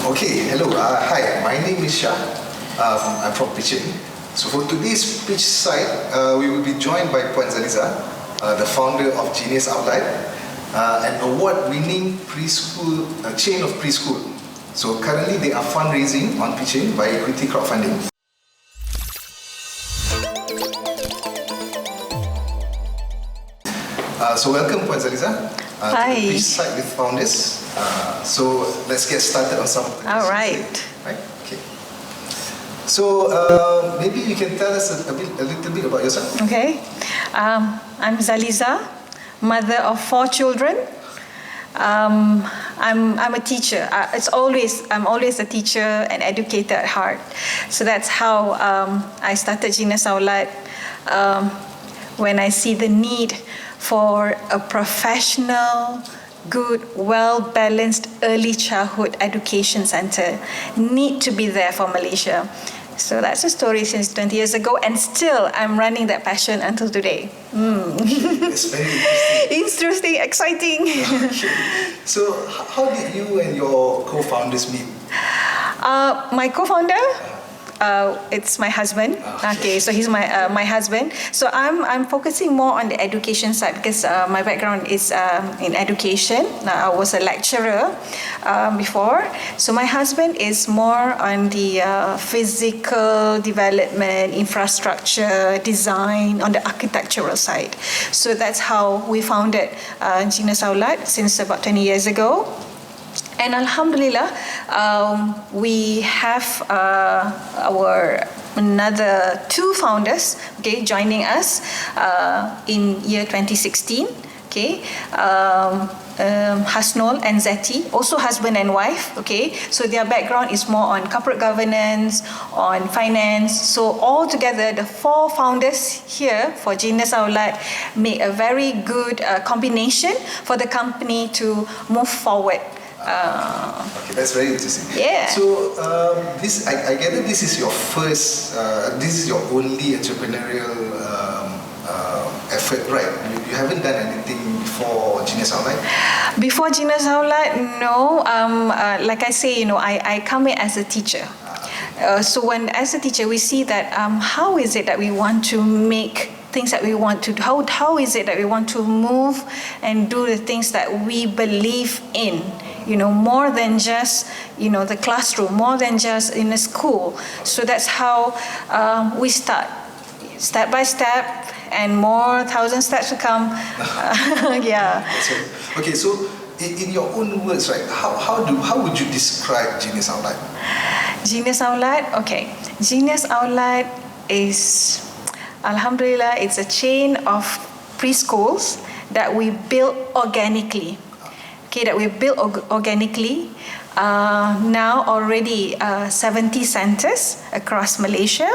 Okay, hello. Hi, my name is Shah. I'm from pitchIN. So for today's pitch site, we will be joined by Puan Zaliza, the founder of Genius Aulad, an award-winning preschool chain of preschool. So currently they are fundraising on pitchIN by Equity Crowdfunding. So welcome, Puan Zaliza, to the pitch site with founders. So let's get started on some of the All right. Right? Okay. So maybe you can tell us a little bit about yourself. Okay. I'm Zaliza, mother of 4 children. I'm a teacher. I'm always a teacher and educator at heart. So that's how I started Genius Aulad. When I see the need for a professional, good, well-balanced early childhood education center need to be there for Malaysia. So that's a story since 20 years ago, and still I'm running that passion until today. It's very Interesting, exciting. So how did you and your co-founders meet? My co-founder, it's my husband. Okay, so he's my husband. So I'm focusing more on the education side because my background is in education. I was a lecturer before. So my husband is more on the physical development, infrastructure, design, on the architectural side. So that's how we founded Genius Aulad since about 20 years ago. And Alhamdulillah, we have our another 2 founders, okay, joining us in year 2016. Okay, Hasnol and Zeti, also husband and wife. Okay, so their background is more on corporate governance, on finance. So all together, the 4 founders here for Genius Aulad make a very good combination for the company to move forward. Okay, that's very interesting. Yeah. So I gather this is your first, this is your only entrepreneurial effort, right? You haven't done anything before Genius Aulad? Before Genius Aulad, no. Like I say, I come in as a teacher. So when as a teacher, we see that how is it that we want to make things that we want to do? How is it that we want to move and do the things that we believe in? More than just, the classroom, more than just in a school. So that's how we start by step, and more 1,000 steps to come. Yeah. Okay, so in your own words, right? How would you describe Genius Aulad? Genius Aulad, okay. Genius Aulad is, Alhamdulillah, it's a chain of preschools that we built organically. Okay, that we built organically. Now already 70 centers across Malaysia,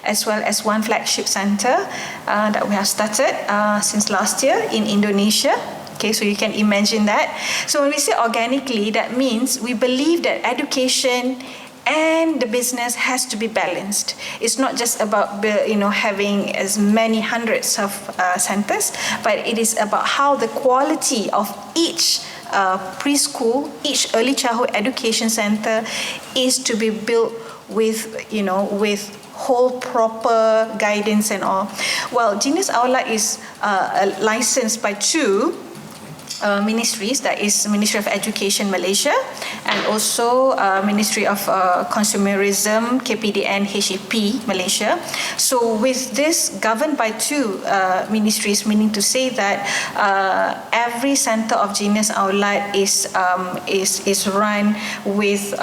as well as 1 flagship center that we have started since last year in Indonesia. Okay, so you can imagine that. So when we say organically, that means we believe that education and the business has to be balanced. It's not just about having as many hundreds of centers, but it is about how the quality of each preschool, each early childhood education center is to be built with whole proper guidance and all. Well, Genius Aulad is licensed by 2 ministries, that is Ministry of Education Malaysia and also Ministry of Consumerism, KPDN, HEP Malaysia. So with this governed by 2 ministries, meaning to say that every center of Genius Aulad is run with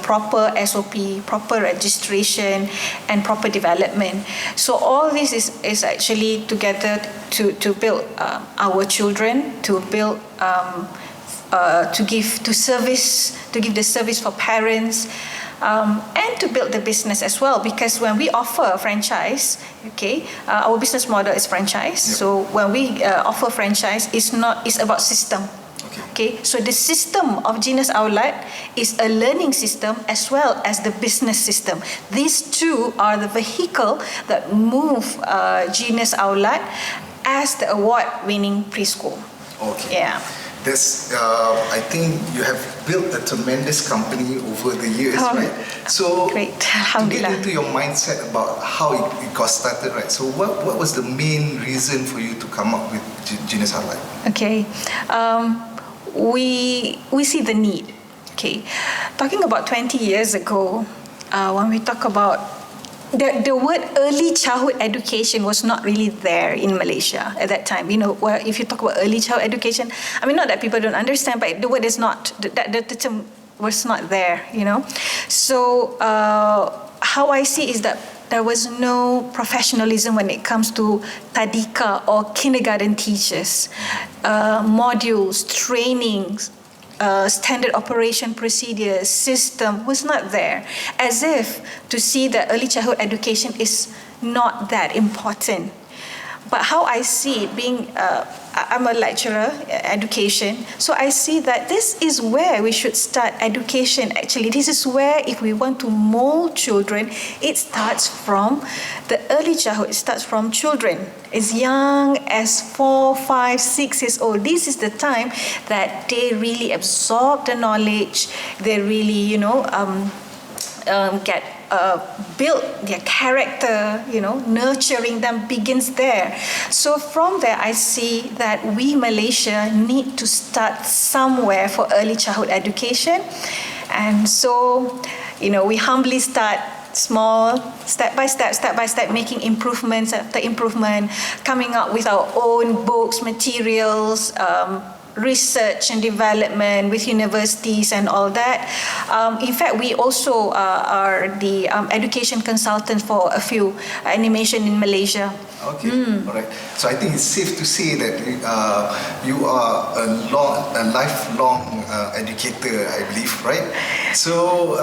proper SOP, proper registration and proper development. So all this is actually together to build our children, to build to give the service for parents, and to build the business as well. Because when we offer a franchise, okay, our business model is franchise. Yep. So when we offer franchise, it's about system. Okay, so the system of Genius Aulad is a learning system as well as the business system. These 2 are the vehicle that move Genius Aulad as the award-winning preschool. Okay. Yeah. That's, I think you have built a tremendous company over the years, right? So great. to get Alhamdulillah. into your mindset about how it got started, right? So what was the main reason for you to come up with Genius Aulad? Okay, we see the need. Okay, talking about 20 years ago, when we talk about the word early childhood education was not really there in Malaysia at that time. You know, well, if you talk about early childhood education, I mean, not that people don't understand, but the word is not, the term was not there, you know. So how I see is that there was no professionalism when it comes to tadika or kindergarten teachers, modules, trainings, standard operation procedures, system was not there. As if to see that early childhood education is not that important. But how I see it being, I'm a lecturer, education, so I see that this is where we should start education actually. This is where if we want to mold children, it starts from the early childhood, it starts from children. As young as 4, 5, 6 years old, this is the time that they really absorb the knowledge, they really, get build their character, nurturing them begins there. So from there, I see that we Malaysia need to start somewhere for early childhood education. And so, we humbly start small, step by step, making improvements after improvement, coming up with our own books, materials, research and development with universities and all that. In fact, we also are the education consultant for a few animation in Malaysia. Okay, all right. So I think it's safe to say that you are a lifelong educator, I believe, right? So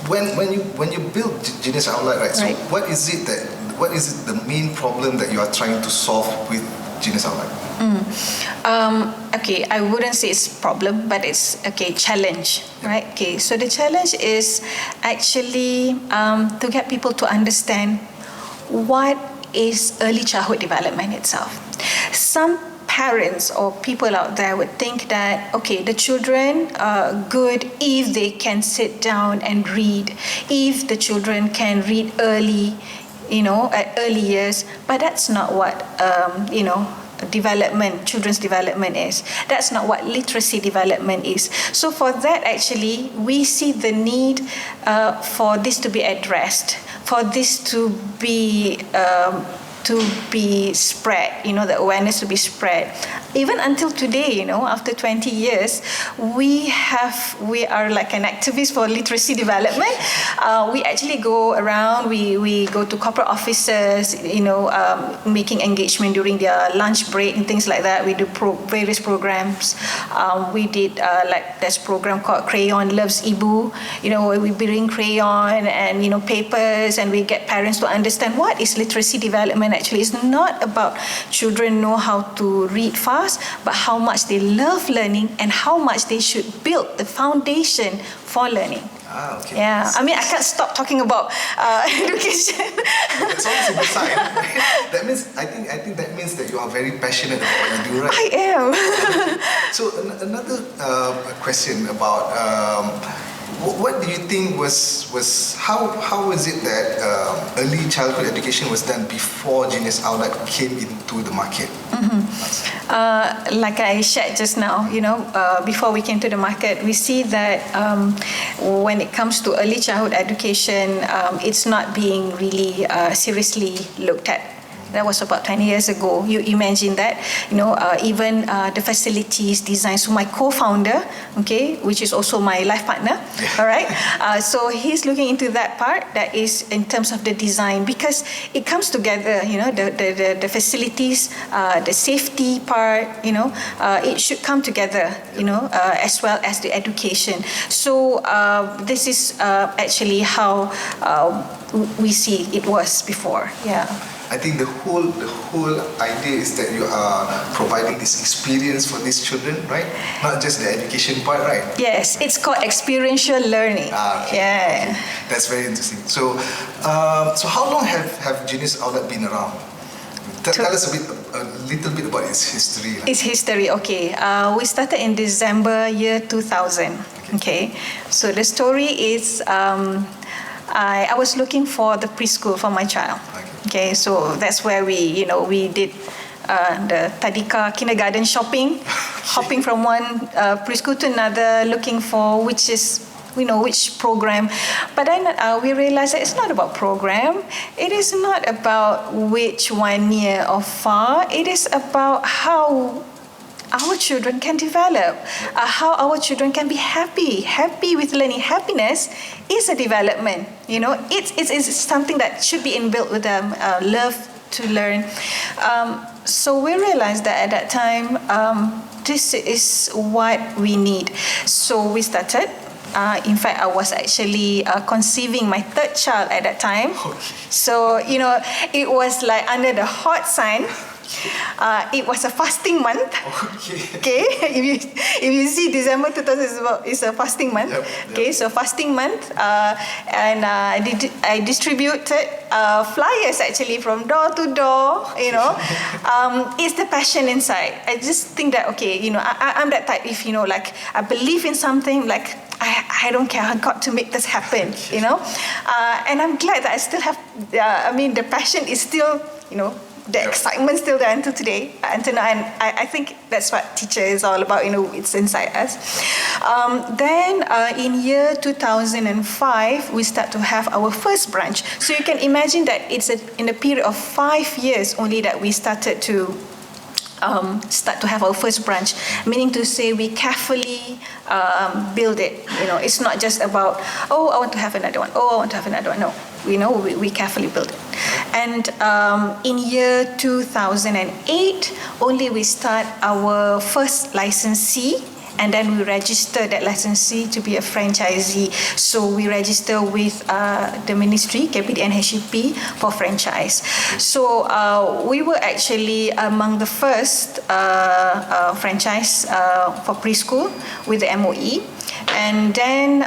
when you build Genius Aulad, right? So what is it the main problem that you are trying to solve with Genius Aulad? Okay, I wouldn't say it's a problem, but it's challenge, right? Okay, so the challenge is actually to get people to understand what is early childhood development itself. Some parents or people out there would think that, okay, the children are good if they can sit down and read, if the children can read early, at early years, but that's not what, children's development is. That's not what literacy development is. So for that, actually, we see the need for this to be addressed, for this to be spread, the awareness to be spread. Even until today, after 20 years, we are like an activist for literacy development. We actually go around, we go to corporate offices, making engagement during their lunch break and things like that. We do various programs. We did this program called Crayon Loves Ibu, where we bring crayon and, papers, and we get parents to understand what is literacy development. Actually, it's not about children know how to read fast, but how much they love learning and how much they should build the foundation for learning. Okay. Yeah, I mean, I can't stop talking about education. That's always a good sign. That means, I think that means that you are very passionate about what you do, right? I am. So another question about what do you think was how was it that early childhood education was done before Genius Aulad came into the market? Like I shared just now, before we came to the market, we see that when it comes to early childhood education, it's not being really seriously looked at. That was about 20 years ago. You imagine that, even the facilities design. So my co-founder, which is also my life partner, all right. So he's looking into that part. That is in terms of the design, because it comes together. The facilities, the safety part. It should come together. As well as the education. So this is actually how we see it was before. Yeah. I think the whole idea is that you are providing this experience for these children, right? Not just the education part, right? Yes, it's called experiential learning. Okay. Yeah. Okay. That's very interesting. So, so how long have Genius Aulad been around? Tell us a little bit about its history. Its history, okay. We started in December year 2000. Okay. So the story is I was looking for the preschool for my child. Okay. So that's where we did the Tadika kindergarten shopping, hopping from one preschool to another, looking for which program. But then we realized that it's not about program. It is not about which one near or far. It is about how our children can develop, how our children can be happy with learning. Happiness is a development. It's something that should be inbuilt with them. Love to learn. So we realized that at that time, this is what we need. So we started. In fact, I was actually conceiving my third child at that time. So, it was like under the hot sun. It was a fasting month. Okay. If you see December 2000 is a fasting month. Yep. Okay, so fasting month, and I distributed flyers actually from door to door. It's the passion inside. I just think that I'm that type. If like I believe in something, like I don't care. I got to make this happen. And I'm glad that I still have. The passion is still the excitement still there until today, until now, and I think that's what teacher is all about. It's inside us. Then in year 2005, we start to have our first branch. So you can imagine that it's in a period of 5 years only that we started to start to have our first branch, meaning to say we carefully build it. It's not just about, I want to have another one. I want to have another one. No, we carefully build it. And in year 2008, only we start our first licensee. And then we register that licensee to be a franchisee. So we register with the ministry, KPD and HEP, for franchise. So we were actually among the first franchise for preschool with the MOE. And then,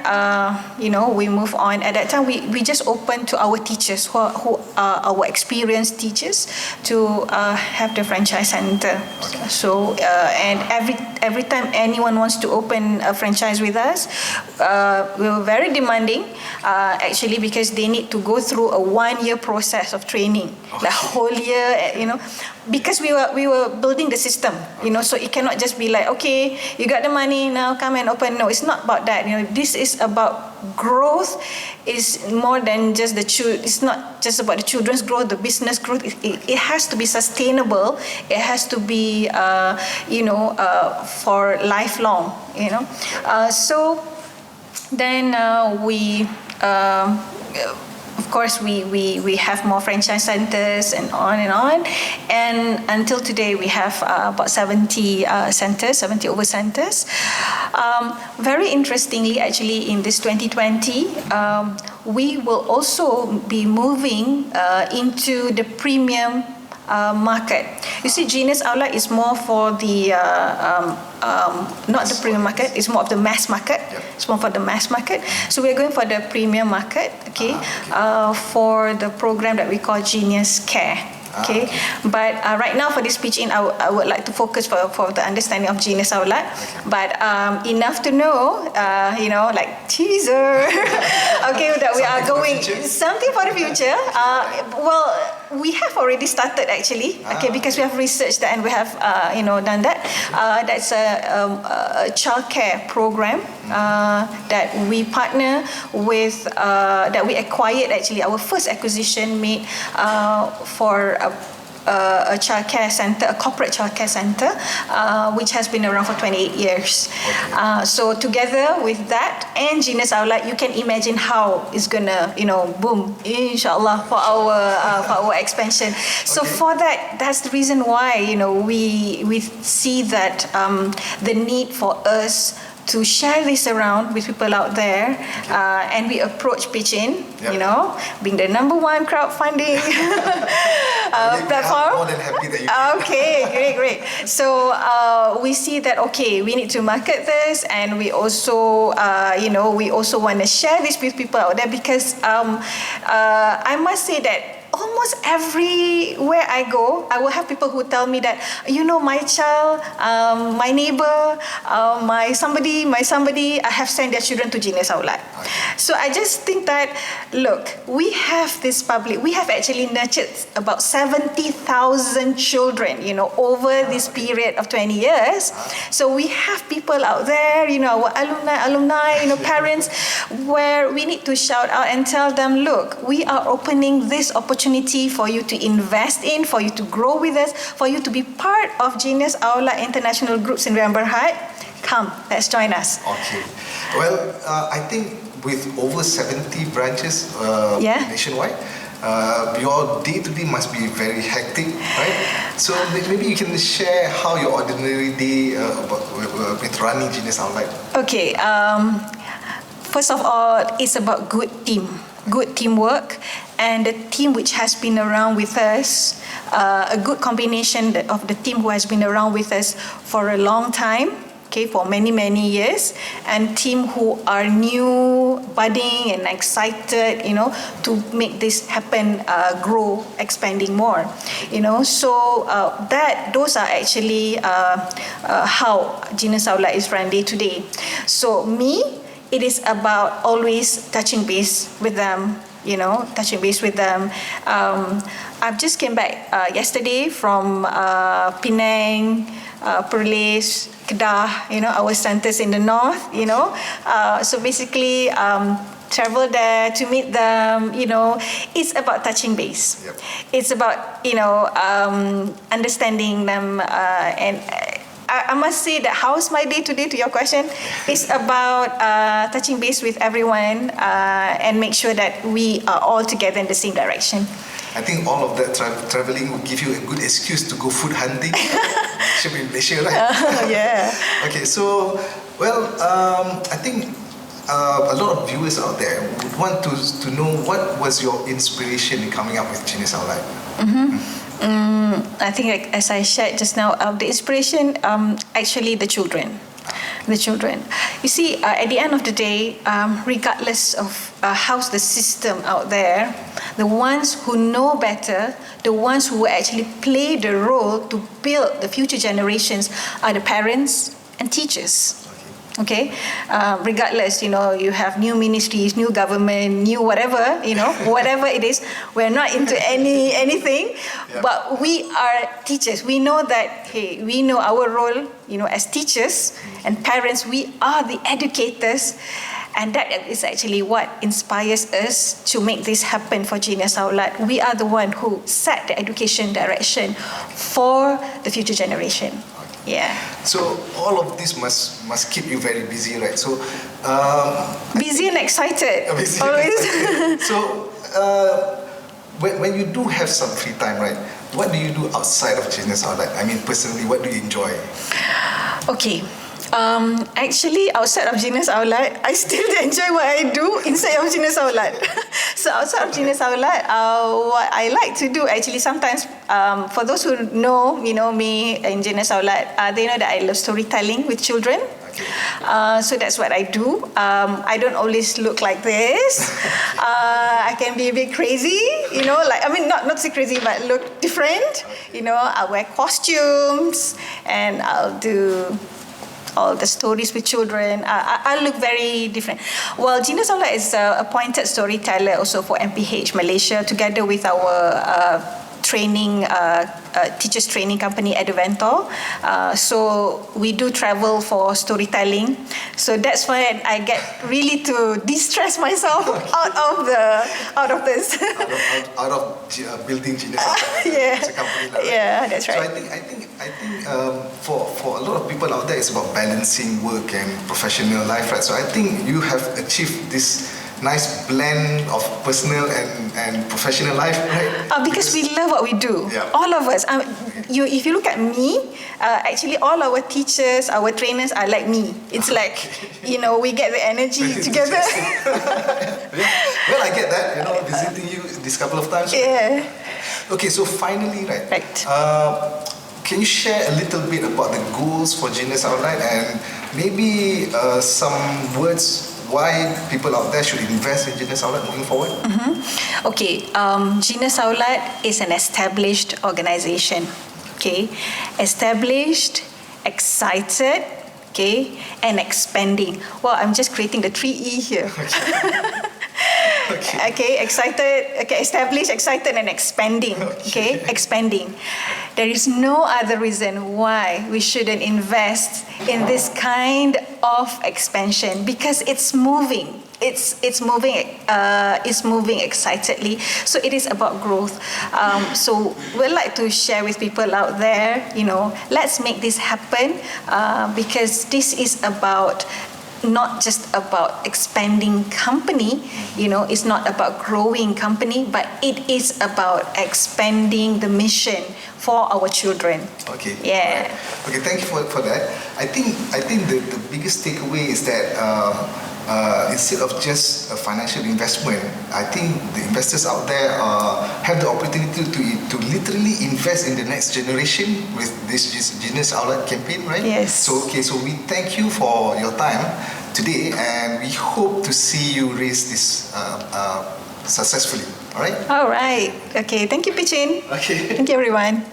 we move on. At that time, we just opened to our teachers, who are our experienced teachers, to have the franchise center. So, and every time anyone wants to open a franchise with us, we were very demanding, actually, because they need to go through a 1-year process of training, the whole year, because we were building the system, so it cannot just be like, okay, you got the money, now come and open. No, it's not about that. This is about growth. Is more than just it's not just about the children's growth, the business growth. It has to be sustainable. It has to be, for lifelong. So then we. Of course, we have more franchise centers and on, and until today we have about 70 centers, 70 over centers. Very interestingly, actually, in this 2020, we will also be moving into the premium market. You see, Genius Aulad is more for the not the premium market. It's more of the mass market. Yep. It's more for the mass market. So we're going for the premium market. Okay, for the program that we call Genius Care. Okay, but right now for this pitchIN, I would like to focus for the understanding of Genius Aulad. But enough to know, like teaser. Okay, that we are going something for the future. Well, we have already started actually. Okay, because we have researched that and we have done that. That's a childcare program that we partner with, that we acquired actually. Our first acquisition made for a childcare center, a corporate childcare center, which has been around for 28 years. So together with that and Genius Aulad, you can imagine how it's gonna, boom, inshallah, for our expansion. So for that's the reason why, we see that the need for us to share this around with people out there, and we approach pitchIN, being the #1 crowdfunding platform. More than happy that you Okay, great. So we see that we need to market this, and we also, we also want to share this with people out there, because I must say that almost everywhere I go, I will have people who tell me that, my child, my neighbor, my somebody, I have sent their children to Genius Aulad. So I just think that, look, we have actually nurtured about 70,000 children, over this period of 20 years. So we have people out there, our alumni, parents, where we need to shout out and tell them, look, we are opening this opportunity for you to invest in, for you to grow with us, for you to be part of Genius Aulad International Groups in Riyadh Berhad. Come, let's join us. Okay. Well, I think with over 70 branches nationwide, your day-to-day must be very hectic, right? So maybe you can share how your ordinary day with running Genius Aulad. Okay. First of all, it's about good teamwork, and the team which has been around with us, a good combination of the team who has been around with us for a long time, for many years, and team who are new, budding and excited, to make this happen, grow, expanding more, So those are actually how Genius Aulad is run day to day. So it is about always touching base with them. I've just came back yesterday from Penang, Perlis, Kedah, our centers in the north, So basically, travel there to meet them, It's about touching base. Yep. It's about, understanding them, and I must say that how's my day today, to your question, is about touching base with everyone and make sure that we are all together in the same direction. I think all of that traveling will give you a good excuse to go food hunting. Should be in Malaysia, right? Yeah. Okay, so, I think a lot of viewers out there would want to know what was your inspiration in coming up with Genius Aulad. I think, as I shared just now, the inspiration, actually the children. You see, at the end of the day, regardless of how's the system out there, the ones who know better, the ones who actually play the role to build the future generations are the parents and teachers. Okay, regardless, you have new ministries, new government, new whatever, whatever it is. We're not into anything, but we are teachers. We know that, we know our role, as teachers and parents. We are the educators, and that is actually what inspires us to make this happen for Genius Aulad. We are the one who set the education direction for the future generation. Yeah. So all of this must keep you very busy, right? So busy and excited. Busy always. And excited. So when you do have some free time, right? What do you do outside of Genius Aulad? I mean, personally, what do you enjoy? Okay. Actually, outside of Genius Aulad, I still enjoy what I do inside of Genius Aulad. So outside of Genius Aulad, what I like to do, actually, sometimes, for those who know me in Genius Aulad, they know that I love storytelling with children. So that's what I do. I don't always look like this. I can be a bit crazy, not so crazy, but look different. I'll wear costumes and I'll do all the stories with children. I look very different. Well, Genius Aulad is appointed storyteller also for MPH Malaysia, together with our teachers training company Eduventor. So we do travel for storytelling. So that's why I get really to de-stress myself out of this. out of building Genius Aulad. Yeah. As a company, right? Yeah, that's right. So I think for a lot of people out there, it's about balancing work and professional life, right? So I think you have achieved this nice blend of personal and professional life, right? Because we love what we do. Yeah. All of us. If you look at me, actually all our teachers, our trainers are like me. It's like, we get the energy together. Yeah. Well, I get that, visiting you this couple of times. Yeah. Okay, so finally, right? Can you share a little bit about the goals for Genius Aulad and maybe some words why people out there should invest in Genius Aulad moving forward? Okay, Genius Aulad is an established organization. Okay, established, excited, okay, and expanding. Well, I'm just creating the 3E here. Okay, excited, okay, established, excited, and expanding. Okay, expanding. There is no other reason why we shouldn't invest in this kind of expansion because it's moving. It's moving excitedly. So it is about growth. So we'd like to share with people out there, let's make this happen because this is about not just about expanding company, it's not about growing company, but it is about expanding the mission for our children. Okay. Yeah. Right. Okay, thank you for that. I think the biggest takeaway is that instead of just a financial investment, I think the investors out there have the opportunity to literally invest in the next generation with this Genius Aulad campaign, right? Yes. So we thank you for your time today, and we hope to see you raise this successfully. All right? All right. Okay. Thank you, pitchIN. Okay. Thank you, everyone.